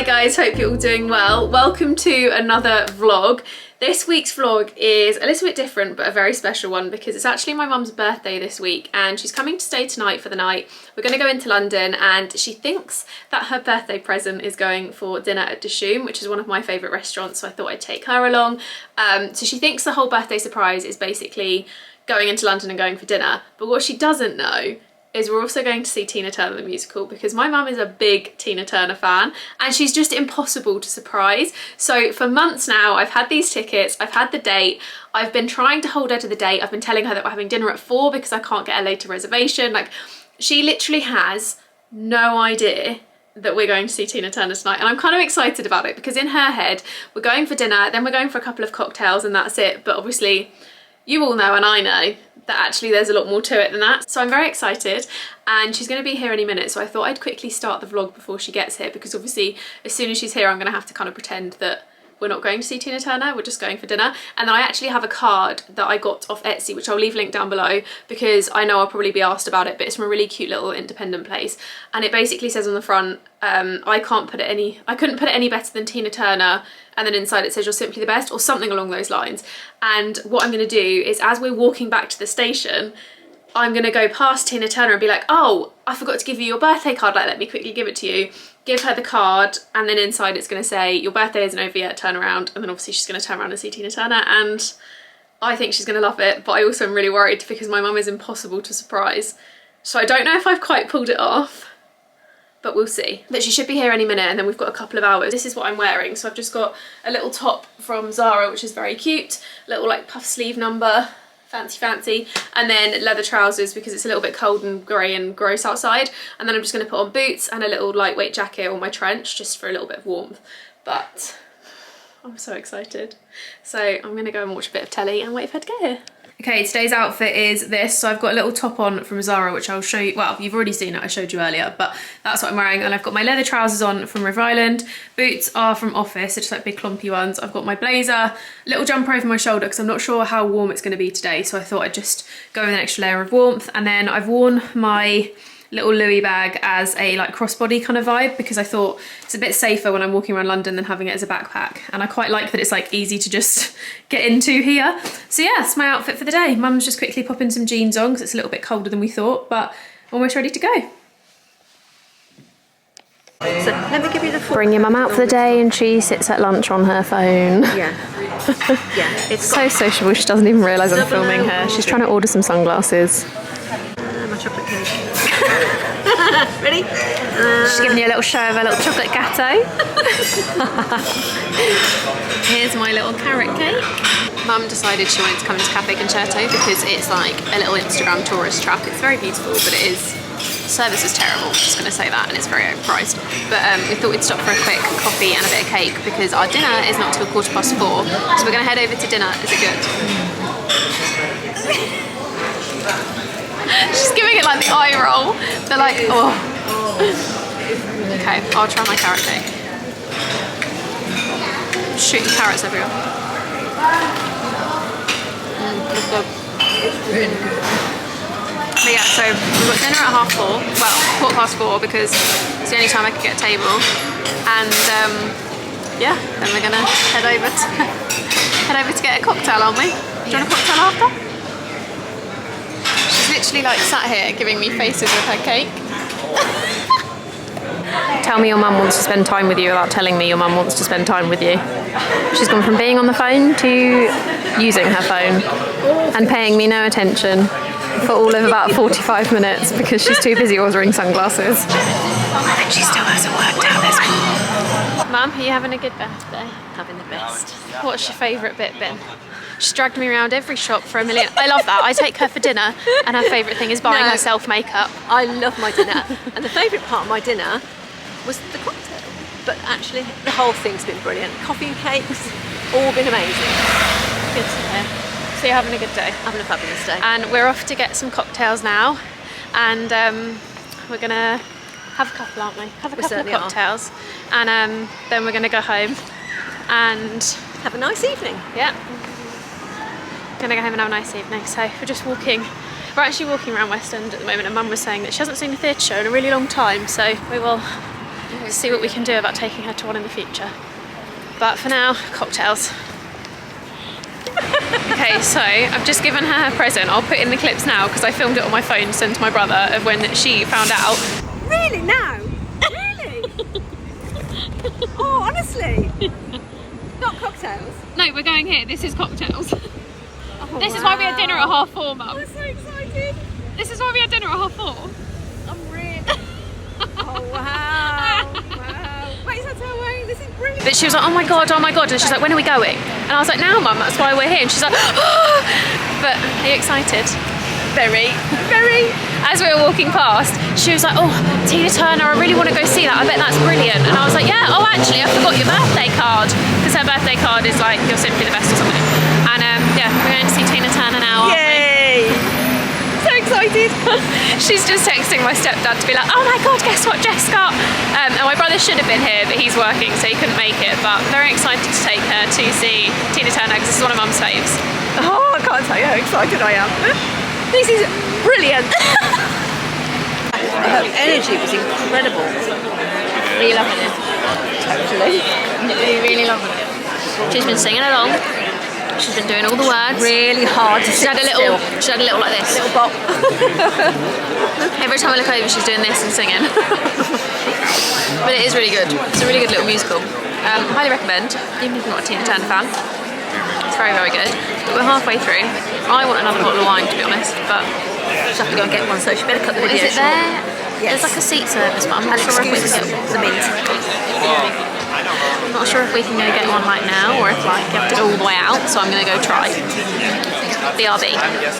Hi guys, hope you're all doing well. Welcome to another vlog. This week's vlog is a little bit different but a very special one because it's actually my mum's birthday this week and she's coming to stay tonight for the night. We're going to go into London and she thinks that her birthday present is going for dinner at Dishoom, which is one of my favourite restaurants, so I thought I'd take her along. So she thinks the whole birthday surprise is basically going into London and going for dinner, but what she doesn't know is we're also going to see Tina Turner the musical because my mum is a big Tina Turner fan and she's just impossible to surprise. So for months now I've had these tickets, I've had the date, I've been trying to hold her to the date, I've been telling her that we're having dinner at 4 because I can't get a later reservation. Like, she literally has no idea that we're going to see Tina Turner tonight, and I'm kind of excited about it because in her head we're going for dinner, then we're going for a couple of cocktails and that's it. But obviously you all know and I know that actually there's a lot more to it than that. So I'm very excited and she's going to be here any minute, so I thought I'd quickly start the vlog before she gets here because obviously as soon as she's here I'm going to have to kind of pretend that we're not going to see Tina Turner, we're just going for dinner. And then I actually have a card that I got off Etsy, which I'll leave linked down below because I know I'll probably be asked about it, but it's from a really cute little independent place. And it basically says on the front, I couldn't put it any better than Tina Turner, and then inside it says you're simply the best or something along those lines. And what I'm going to do is as we're walking back to the station, I'm going to go past Tina Turner and be like, oh, I forgot to give you your birthday card, like let me quickly give it to you. Give her the card, and then inside it's going to say your birthday isn't over yet, turn around. And then obviously she's going to turn around and see Tina Turner, and I think she's going to love it, but I also am really worried because my mum is impossible to surprise. So I don't know if I've quite pulled it off, but we'll see. But she should be here any minute and then we've got a couple of hours. This is what I'm wearing. So I've just got a little top from Zara, which is very cute. Little like puff sleeve number, fancy. And then leather trousers because it's a little bit cold and grey and gross outside. And then I'm just gonna put on boots and a little lightweight jacket or my trench just for a little bit of warmth. But I'm so excited. So I'm gonna go and watch a bit of telly and wait for her to get here. Okay, today's outfit is this. So I've got a little top on from Zara, which I'll show you. Well, you've already seen it, I showed you earlier, but that's what I'm wearing. And I've got my leather trousers on from River Island. Boots are from Office, they're just like big clumpy ones. I've got my blazer, little jumper over my shoulder because I'm not sure how warm it's gonna be today. So I thought I'd just go with an extra layer of warmth. And then I've worn my little Louis bag as a like crossbody kind of vibe because I thought it's a bit safer when I'm walking around London than having it as a backpack, and I quite like that it's like easy to just get into here. So yeah, that's my outfit for the day. Mum's just quickly popping some jeans on because it's a little bit colder than we thought, but almost ready to go. So let me give you the full. Bring your mum out for the day and she sits at lunch on her phone. Yeah. Yeah. It's So sociable, she doesn't even realise I'm filming her. She's trying to order some sunglasses. my chocolate cake. Ready? She's giving you a little show of her little chocolate gâteau. Here's my little carrot cake. Mum decided she wanted to come into Cafe Concerto because it's like a little Instagram tourist trap. It's very beautiful, but it is, service is terrible, I'm just gonna say that, and it's very overpriced. But we thought we'd stop for a quick coffee and a bit of cake because our dinner is not till 4:15, so we're gonna head over to dinner. Is it good? She's giving it like the eye roll. They're like, oh. Okay, I'll try my carrot cake. Shooting carrots everywhere. It's good. It's really good. But yeah, so we've got dinner at 4:30. Well, 4:15 because it's the only time I could get a table. And yeah, then we're gonna head over to get a cocktail, aren't we? Do you want a cocktail after? She's literally like sat here giving me faces with her cake. Tell me your mum wants to spend time with you without telling me your mum wants to spend time with you. She's gone from being on the phone to using her phone and paying me no attention for all of about 45 minutes because she's too busy ordering sunglasses. I think she still hasn't worked out this one. Mum, are you having a good birthday? Having the best. What's your favourite bit been? She's dragged me around every shop for a million. I love that. I take her for dinner and her favourite thing is buying herself makeup. I love my dinner. And the favourite part of my dinner was the cocktail. But actually, the whole thing's been brilliant. Coffee and cakes, all been amazing. Good to hear. So you're having a good day? Having a fabulous day. And we're off to get some cocktails now. And we're going to have a couple, aren't we? Have a couple of cocktails. And then we're going to go home and have a nice evening. Yeah. Gonna go home and have a nice evening. So we're just walking. We're actually walking around West End at the moment, and Mum was saying that she hasn't seen a theatre show in a really long time, so we will see what we can do about taking her to one in the future. But for now, cocktails. Okay, so I've just given her her present. I'll put in the clips now because I filmed it on my phone to send to my brother of when she found out. Really now? Really? Oh, honestly? Not cocktails? No, we're going here. This is cocktails. Oh, This is why we had dinner at 4:30, Mum. I'm so excited. This is why we had dinner at 4:30. I'm really... Oh, wow. Wow. Wait, is that how we're wearing? This is brilliant. But she was like, oh my god, and she's like, when are we going? And I was like, now, Mum, that's why we're here. And she's like, oh! But are you excited? Very, very. As we were walking past, she was like, oh, Tina Turner, I really want to go see that. I bet that's brilliant. And I was like, yeah, oh, actually, I forgot your birthday card. Because her birthday card is like, you're simply the best or something. And yeah, we're going to see Tina Turner now, aren't we? Yay! So excited. She's just texting my stepdad to be like, oh my god, guess what Jess got? And my brother should have been here, but he's working, so he couldn't make it. But very excited to take her to see Tina Turner, because this is one of Mum's faves. Oh, I can't tell you how excited I am. This is brilliant. Her energy was incredible. Really loving it. Totally. Really loving it. She's been singing along. She's been doing all the words. Really hard to She had a little like this. little bop. Every time I look over, she's doing this and singing. But it is really good. It's a really good little musical. Highly recommend, even if you're not a Tina Turner fan. It's very, very good. But we're halfway through. I want another bottle of wine, to be honest. But She'll have to go and get one, so she better cut the video. is it there? Yes. There's like a seat service, but I'm not And sure if we can excuse get the mint. I'm not sure if we can go get one right now or if like you have to go all the way out. So I'm gonna go try. BRB.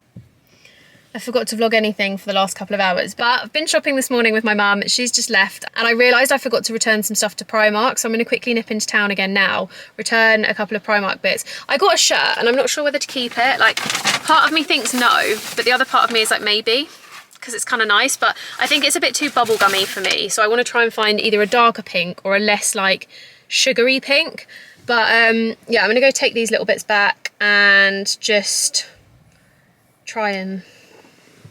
I forgot to vlog anything for the last couple of hours, but I've been shopping this morning with my mum. She's just left and I realised I forgot to return some stuff to Primark, so I'm going to quickly nip into town again now, return a couple of Primark bits. I got a shirt and I'm not sure whether to keep it. Like, part of me thinks no, but the other part of me is like maybe, because it's kind of nice, but I think it's a bit too bubblegummy for me, so I want to try and find either a darker pink or a less like sugary pink. But yeah, I'm going to go take these little bits back and just try and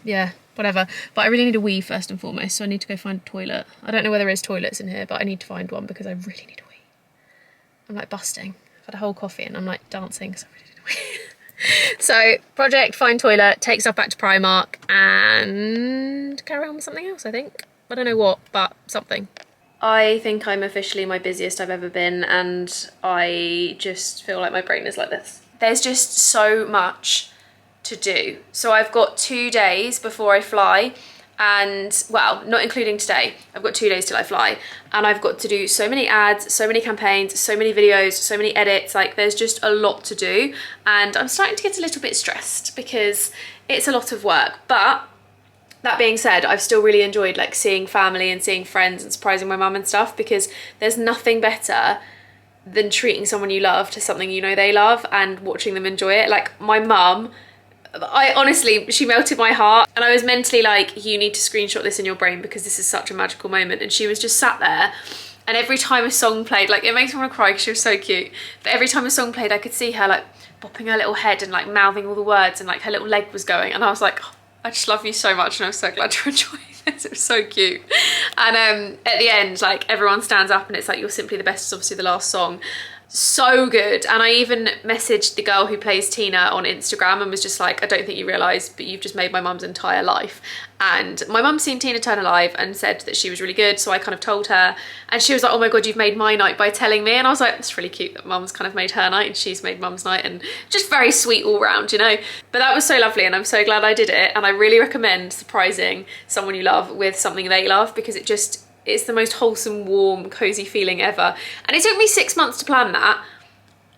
yeah, whatever. But I really need a wee first and foremost, so I need to go find a toilet. I don't know whether there's toilets in here, but I need to find one because I really need a wee. I'm like busting. I've had a whole coffee and I'm like dancing because I really need a wee. So, project, find toilet, take stuff back to Primark and carry on with something else, I think. I don't know what, but something. I think I'm officially my busiest I've ever been, and I just feel like my brain is like this. There's just so much to do. So I've got 2 days before I fly, and well, not including today, I've got 2 days till I fly, and I've got to do so many ads, so many campaigns, so many videos, so many edits. Like, there's just a lot to do, and I'm starting to get a little bit stressed because it's a lot of work. But that being said, I've still really enjoyed like seeing family and seeing friends and surprising my mum and stuff, because there's nothing better than treating someone you love to something you know they love and watching them enjoy it. Like, my mum, I honestly, she melted my heart, and I was mentally like, you need to screenshot this in your brain because this is such a magical moment. And she was just sat there, and every time a song played, like, it makes me want to cry because she was so cute, but every time a song played I could see her like bopping her little head and like mouthing all the words, and like her little leg was going, and I was like, oh, I just love you so much, and I'm so glad you're enjoying this. It was so cute. And at the end, like, everyone stands up and it's like, you're simply the best is obviously the last song. So good. And I even messaged the girl who plays Tina on Instagram and was just like, I don't think you realise, but you've just made my mum's entire life. And my mum's seen Tina Turner live and said that she was really good, so I kind of told her, and she was like, oh my god, you've made my night by telling me. And I was like, it's really cute that mum's kind of made her night and she's made mum's night, and just very sweet all round, you know. But that was so lovely, and I'm so glad I did it, and I really recommend surprising someone you love with something they love, because it's the most wholesome, warm, cozy feeling ever. And it took me 6 months to plan that.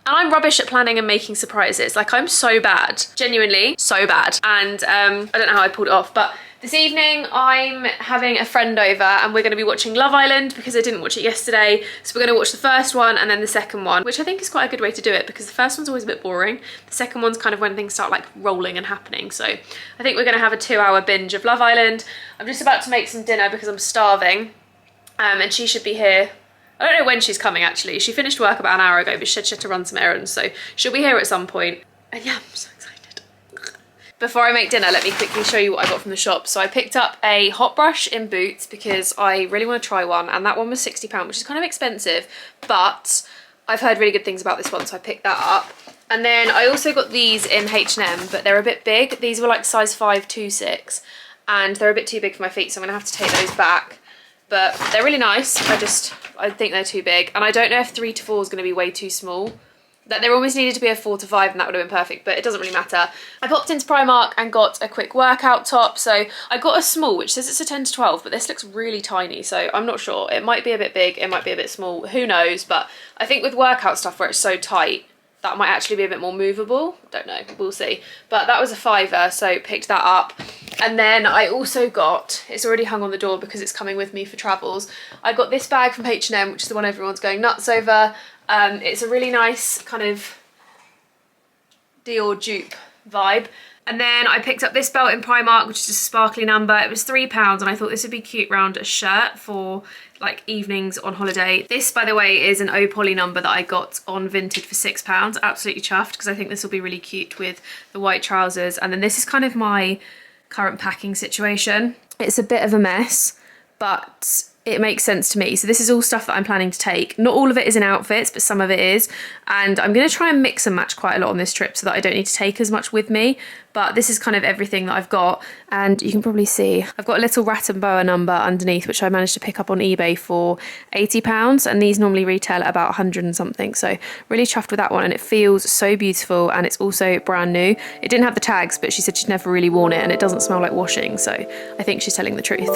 And I'm rubbish at planning and making surprises. Like, I'm so bad, genuinely so bad. And I don't know how I pulled it off, but this evening I'm having a friend over and we're gonna be watching Love Island because I didn't watch it yesterday. So we're gonna watch the first one and then the second one, which I think is quite a good way to do it because the first one's always a bit boring. The second one's kind of when things start like rolling and happening. So I think we're gonna have a 2-hour binge of Love Island. I'm just about to make some dinner because I'm starving. And she should be here. I don't know when she's coming actually. She finished work about an hour ago, but she said she had to run some errands, so she'll be here at some point. And yeah, I'm so excited. Before I make dinner, let me quickly show you what I got from the shop. So I picked up a hot brush in Boots because I really want to try one, and that one was £60, which is kind of expensive, but I've heard really good things about this one, so I picked that up. And then I also got these in H&M, but they're a bit big. These were like size 5 to 6, and they're a bit too big for my feet, so I'm gonna have to take those back. But they're really nice. I think they're too big, and I don't know if 3 to 4 is gonna be way too small. That there almost needed to be a 4 to 5, and that would have been perfect, but it doesn't really matter. I popped into Primark and got a quick workout top. So I got a small, which says it's a 10 to 12, but this looks really tiny, so I'm not sure. It might be a bit big, it might be a bit small, who knows? But I think with workout stuff where it's so tight, that might actually be a bit more movable. Don't know, we'll see. But that was a £5, so picked that up. And then I also got, it's already hung on the door because it's coming with me for travels, I got this bag from H&M, which is the one everyone's going nuts over. It's a really nice kind of Dior dupe vibe. And then I picked up this belt in Primark, which is a sparkly number. It was £3, and I thought this would be cute round a shirt for like evenings on holiday. This, by the way, is an O Poly number that I got on Vinted for £6. Absolutely chuffed, because I think this will be really cute with the white trousers. And then this is kind of my current packing situation. It's a bit of a mess, but it makes sense to me. So this is all stuff that I'm planning to take. Not all of it is in outfits, but some of it is. And I'm going to try and mix and match quite a lot on this trip so that I don't need to take as much with me. But this is kind of everything that I've got. And you can probably see I've got a little rat and boa number underneath, which I managed to pick up on eBay for £80. And these normally retail at about 100 and something. So really chuffed with that one. And it feels so beautiful. And it's also brand new. It didn't have the tags, but she said she'd never really worn it. And it doesn't smell like washing. So I think she's telling the truth.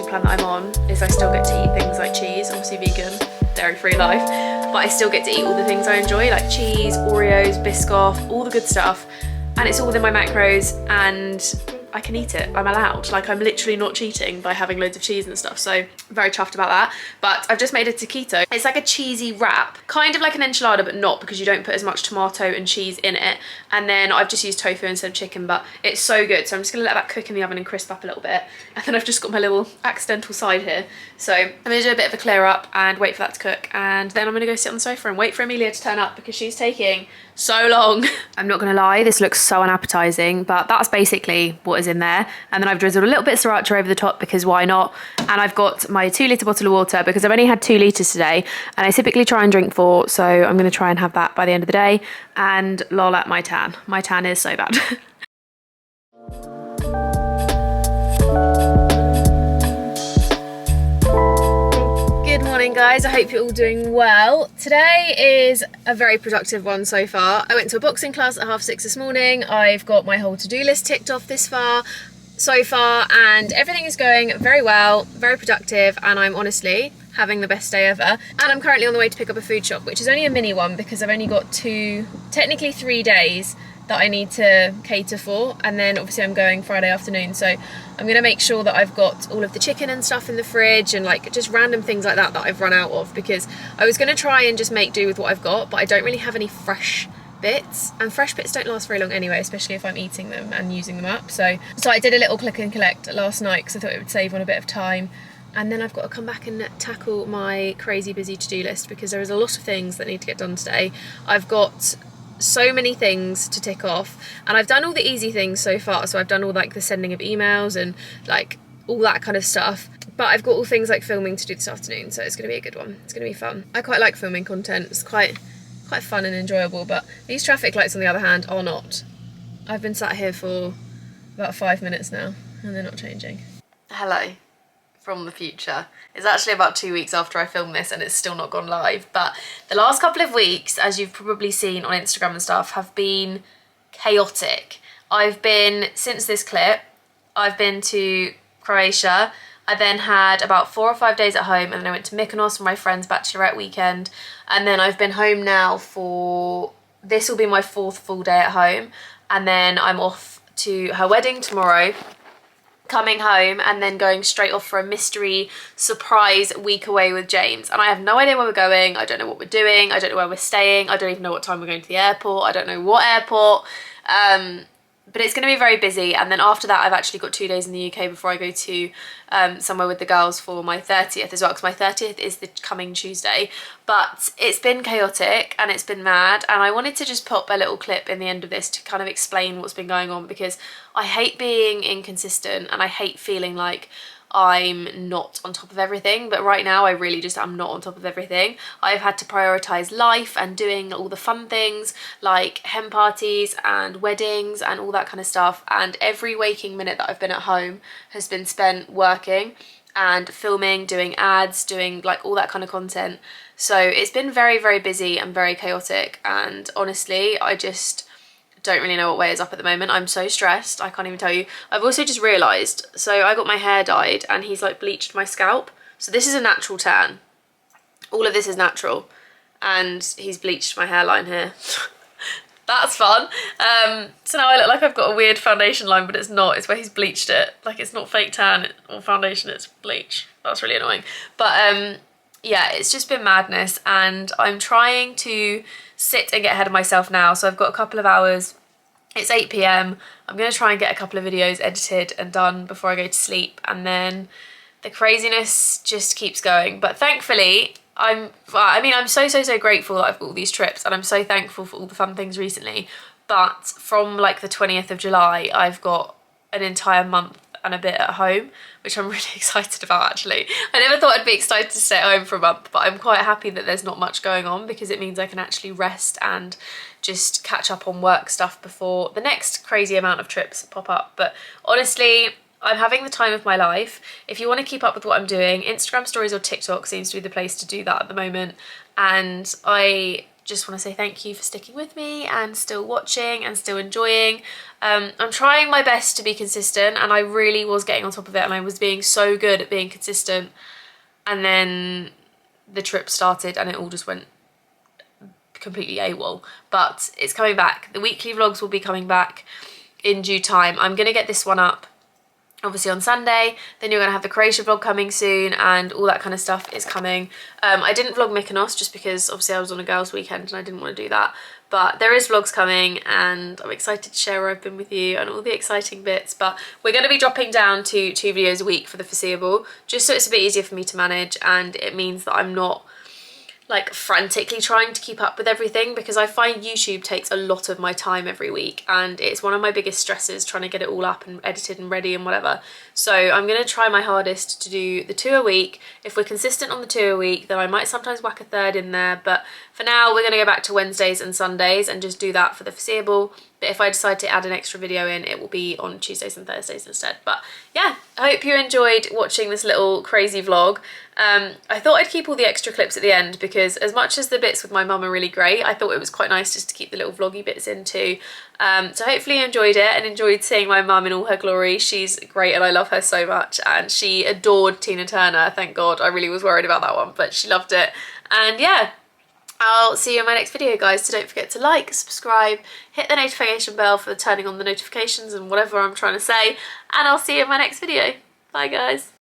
Plan that I'm on is I still get to eat things like cheese, obviously vegan, dairy-free life, but I still get to eat all the things I enjoy, like cheese, Oreos, Biscoff, all the good stuff, and it's all within my macros, and I can eat it. I'm allowed. Like, I'm literally not cheating by having loads of cheese and stuff, so very chuffed about that. But I've just made a taquito. It's like a cheesy wrap, kind of like an enchilada, but not, because you don't put as much tomato and cheese in it. And then I've just used tofu instead of chicken, but it's so good. So I'm just gonna let that cook in the oven and crisp up a little bit. And then I've just got my little accidental side here. So I'm gonna do a bit of a clear up and wait for that to cook. And then I'm gonna go sit on the sofa and wait for Amelia to turn up because she's taking so long. I'm not gonna lie, this looks so unappetizing, but that's basically what is in there. And then I've drizzled a little bit of sriracha over the top because why not? And I've got my 2-litre bottle of water because I've only had 2 litres today, and I typically try and drink 4, so I'm gonna try and have that by the end of the day. And lol at my tan. My tan is so bad. Good morning, guys. I hope you're all doing well. Today is a very productive one so far. I went to a boxing class at 6:30 this morning. I've got my whole to-do list ticked off so far, and everything is going very well, very productive, and I'm honestly having the best day ever. And I'm currently on the way to pick up a food shop, which is only a mini one because I've only got technically 3 days that I need to cater for, and then obviously I'm going Friday afternoon, so I'm gonna make sure that I've got all of the chicken and stuff in the fridge and like just random things like that I've run out of, because I was gonna try and just make do with what I've got, but I don't really have any fresh bits, and fresh bits don't last very long anyway, especially if I'm eating them and using them up. So I did a little click and collect last night because I thought it would save on a bit of time. And then I've got to come back and tackle my crazy busy to-do list because there is a lot of things that need to get done today. I've got so many things to tick off, and I've done all the easy things so far. So I've done all like the sending of emails and like all that kind of stuff. But I've got all things like filming to do this afternoon, so it's going to be a good one. It's going to be fun. I quite like filming content. It's quite fun and enjoyable, but these traffic lights on the other hand are not. I've been sat here for about 5 minutes now and they're not changing. Hello from the future. It's actually about 2 weeks after I filmed this and it's still not gone live, but the last couple of weeks, as you've probably seen on Instagram and stuff, have been chaotic. Since this clip, I've been to Croatia. I then had about 4 or 5 days at home, and then I went to Mykonos for my friend's bachelorette weekend, and then I've been home now for this will be my 4th full day at home, and then I'm off to her wedding tomorrow, coming home and then going straight off for a mystery surprise week away with James. And I have no idea where we're going. I don't know what we're doing. I don't know where we're staying. I don't even know what time we're going to the airport. I don't know what airport. But it's going to be very busy, and then after that I've actually got 2 days in the UK before I go to somewhere with the girls for my 30th as well, because my 30th is the coming Tuesday. But it's been chaotic and it's been mad, and I wanted to just pop a little clip in the end of this to kind of explain what's been going on, because I hate being inconsistent and I hate feeling like I'm not on top of everything, but right now I really just am not on top of everything. I've had to prioritise life and doing all the fun things like hen parties and weddings and all that kind of stuff, and every waking minute that I've been at home has been spent working and filming, doing ads, doing like all that kind of content. So it's been very, very busy and very chaotic, and honestly I just don't really know what way is up at the moment. I'm so stressed, I can't even tell you. I've also just realised, so I got my hair dyed and he's like bleached my scalp. So this is a natural tan. All of this is natural, and he's bleached my hairline here. That's fun. So now I look like I've got a weird foundation line, but it's not. It's where he's bleached it. Like, it's not fake tan or foundation, it's bleach. That's really annoying. But yeah, it's just been madness, and I'm trying to sit and get ahead of myself now. So I've got a couple of hours. It's 8 p.m. I'm going to try and get a couple of videos edited and done before I go to sleep, and then the craziness just keeps going. But thankfully, I'm so grateful that I've got all these trips, and I'm so thankful for all the fun things recently. But from like the 20th of July, I've got an entire month and a bit at home, which I'm really excited about actually. I never thought I'd be excited to stay at home for a month, but I'm quite happy that there's not much going on, because it means I can actually rest and just catch up on work stuff before the next crazy amount of trips pop up. But honestly, I'm having the time of my life. If you want to keep up with what I'm doing, Instagram stories or TikTok seems to be the place to do that at the moment. And I just want to say thank you for sticking with me and still watching and still enjoying. I'm trying my best to be consistent, and I really was getting on top of it, and I was being so good at being consistent, and then the trip started and it all just went completely AWOL. But it's coming back. The weekly vlogs will be coming back in due time. I'm gonna get this one up obviously on Sunday, then you're gonna have the Croatia vlog coming soon, and all that kind of stuff is coming. I didn't vlog Mykonos just because obviously I was on a girls' weekend and I didn't want to do that, but there is vlogs coming, and I'm excited to share where I've been with you and all the exciting bits. But we're going to be dropping down to 2 videos a week for the foreseeable, just so it's a bit easier for me to manage, and it means that I'm not like frantically trying to keep up with everything, because I find YouTube takes a lot of my time every week, and it's one of my biggest stresses trying to get it all up and edited and ready and whatever. So I'm going to try my hardest to do the 2 a week. If we're consistent on the 2 a week, then I might sometimes whack a 3rd in there, but for now we're going to go back to Wednesdays and Sundays and just do that for the foreseeable. But if I decide to add an extra video in, it will be on Tuesdays and Thursdays instead. But yeah, I hope you enjoyed watching this little crazy vlog. I thought I'd keep all the extra clips at the end, because as much as the bits with my mum are really great, I thought it was quite nice just to keep the little vloggy bits in too. So hopefully you enjoyed it and enjoyed seeing my mum in all her glory. She's great and I love her so much, and she adored Tina Turner, thank God. I really was worried about that one, but she loved it. And yeah, I'll see you in my next video, guys. So don't forget to like, subscribe, hit the notification bell for turning on the notifications and whatever I'm trying to say, and I'll see you in my next video. Bye, guys.